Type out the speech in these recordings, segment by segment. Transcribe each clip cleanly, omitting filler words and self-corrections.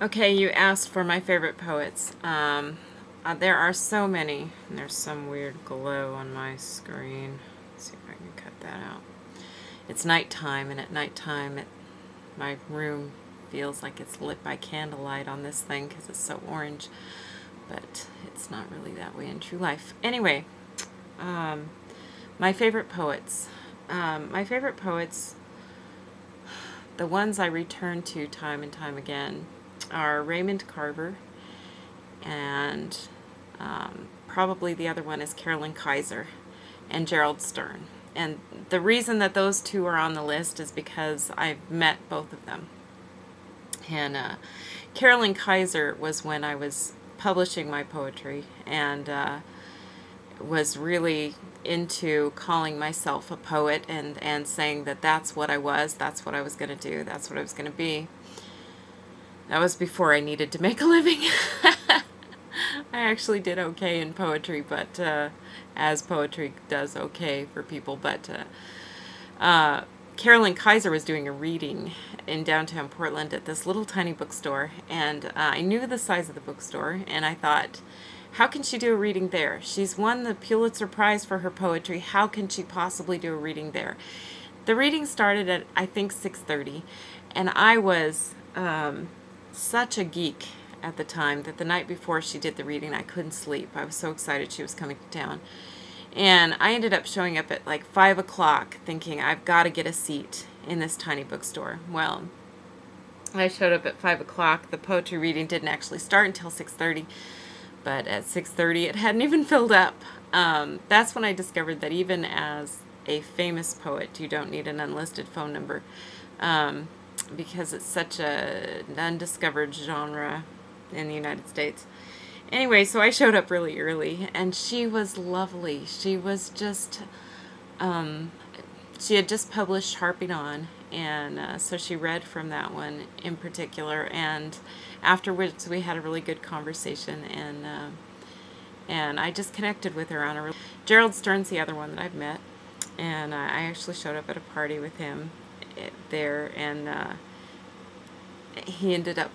Okay, you asked for my favorite poets. There are so many, and there's some weird glow on my screen. Let's see if I can cut that out. It's nighttime, and at nighttime, my room feels like it's lit by candlelight on this thing because it's so orange, but it's not really that way in true life. Anyway, my favorite poets. My favorite poets, the ones I return to time and time again, are Raymond Carver, and probably the other one is Carolyn Kizer and Gerald Stern. And the reason that those two are on the list is because I've met both of them. And Carolyn Kizer was when I was publishing my poetry and was really into calling myself a poet and saying that that's what I was, that's what I was going to do, that's what I was going to be. That was before I needed to make a living. I actually did okay in poetry, but as poetry does okay for people. But Carolyn Kizer was doing a reading in downtown Portland at this little tiny bookstore, and I knew the size of the bookstore, and I thought, how can she do a reading there? She's won the Pulitzer Prize for her poetry. How can she possibly do a reading there? The reading started at, I think, 6:30, and I was such a geek at the time that the night before she did the reading, I couldn't sleep. I was so excited she was coming to town. And I ended up showing up at like 5 o'clock thinking I've got to get a seat in this tiny bookstore. Well, I showed up at 5 o'clock. The poetry reading didn't actually start until 6:30, but at 6:30 it hadn't even filled up. That's when I discovered that even as a famous poet, you don't need an unlisted phone number. Because it's such an undiscovered genre in the United States. Anyway, so I showed up really early, and she was lovely. She was just, she had just published Harping On, and so she read from that one in particular, and afterwards we had a really good conversation, and I just connected with her on a Gerald Stern's the other one that I've met, and I actually showed up at a party with him there, and he ended up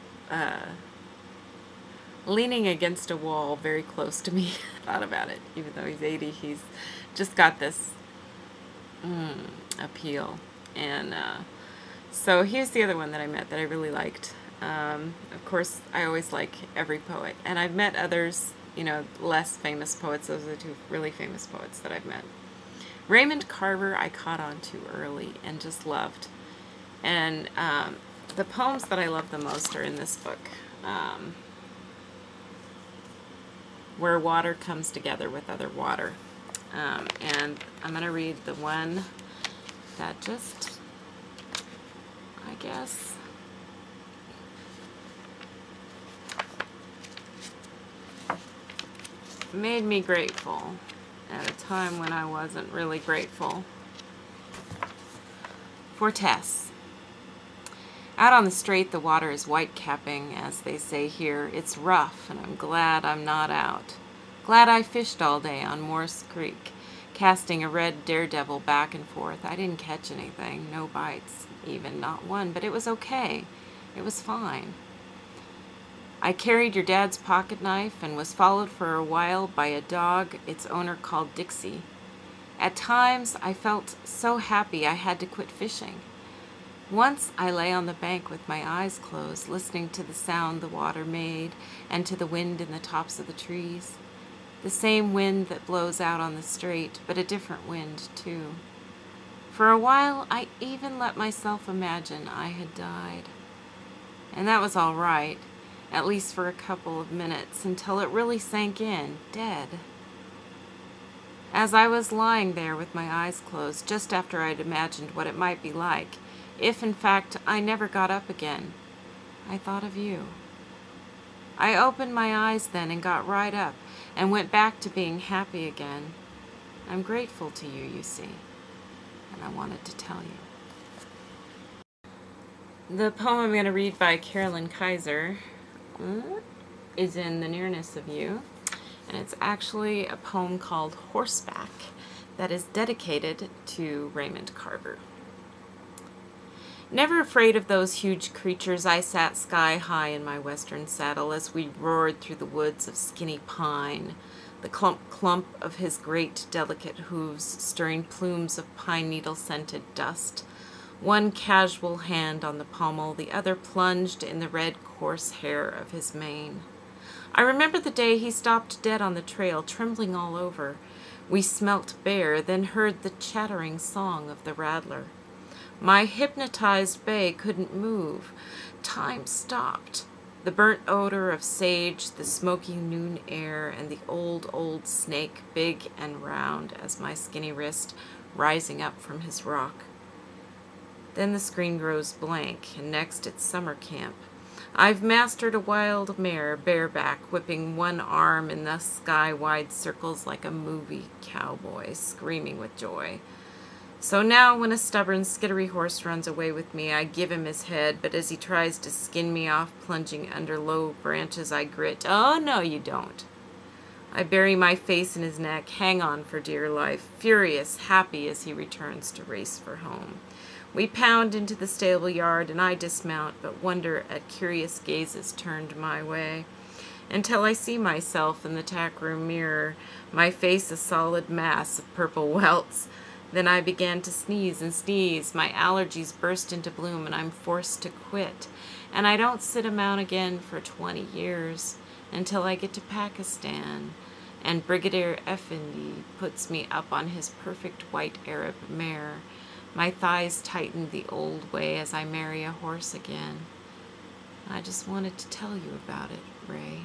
leaning against a wall very close to me. Thought about it. Even though he's 80, he's just got this appeal. And so here's the other one that I met that I really liked. Of course, I always like every poet. And I've met others, you know, less famous poets. Those are the two really famous poets that I've met. Raymond Carver I caught on too early and just loved. And the poems that I love the most are in this book, Where Water Comes Together with Other Water. And I'm going to read the one that just, I guess, made me grateful at a time when I wasn't really grateful. For Tess. Out on the strait, the water is white-capping, as they say here. It's rough, and I'm glad I'm not out. Glad I fished all day on Morse Creek, casting a red daredevil back and forth. I didn't catch anything, no bites, even not one, but it was okay. It was fine. I carried your dad's pocket knife and was followed for a while by a dog its owner called Dixie. At times, I felt so happy I had to quit fishing. Once I lay on the bank with my eyes closed, listening to the sound the water made and to the wind in the tops of the trees. The same wind that blows out on the strait, but a different wind, too. For a while, I even let myself imagine I had died. And that was all right, at least for a couple of minutes, until it really sank in, dead. As I was lying there with my eyes closed, just after I'd imagined what it might be like, if, in fact, I never got up again, I thought of you. I opened my eyes then and got right up and went back to being happy again. I'm grateful to you, you see, and I wanted to tell you. The poem I'm going to read by Carolyn Kizer is In the Nearness of You, and it's actually a poem called Horseback that is dedicated to Raymond Carver. Never afraid of those huge creatures, I sat sky high in my western saddle as we roared through the woods of skinny pine, the clump of his great delicate hooves stirring plumes of pine needle-scented dust. One casual hand on the pommel, the other plunged in the red coarse hair of his mane. I remember the day he stopped dead on the trail, trembling all over. We smelt bear, then heard the chattering song of the rattler. My hypnotized bay couldn't move. Time stopped. The burnt odor of sage, the smoky noon air, and the old snake, big and round as my skinny wrist, rising up from his rock. Then the screen grows blank, and next it's summer camp. I've mastered a wild mare, bareback, whipping one arm in the sky-wide circles like a movie cowboy, screaming with joy. So now when a stubborn, skittery horse runs away with me, I give him his head, but as he tries to skin me off, plunging under low branches, I grit, "Oh, no, you don't." I bury my face in his neck, hang on for dear life, furious, happy as he returns to race for home. We pound into the stable yard, and I dismount, but wonder at curious gazes turned my way, until I see myself in the tack-room mirror, my face a solid mass of purple welts. Then I began to sneeze and sneeze. My allergies burst into bloom, and I'm forced to quit. And I don't sit 'em out again for 20 years, until I get to Pakistan, and Brigadier Effendi puts me up on his perfect white Arab mare. My thighs tighten the old way as I marry a horse again. I just wanted to tell you about it, Ray.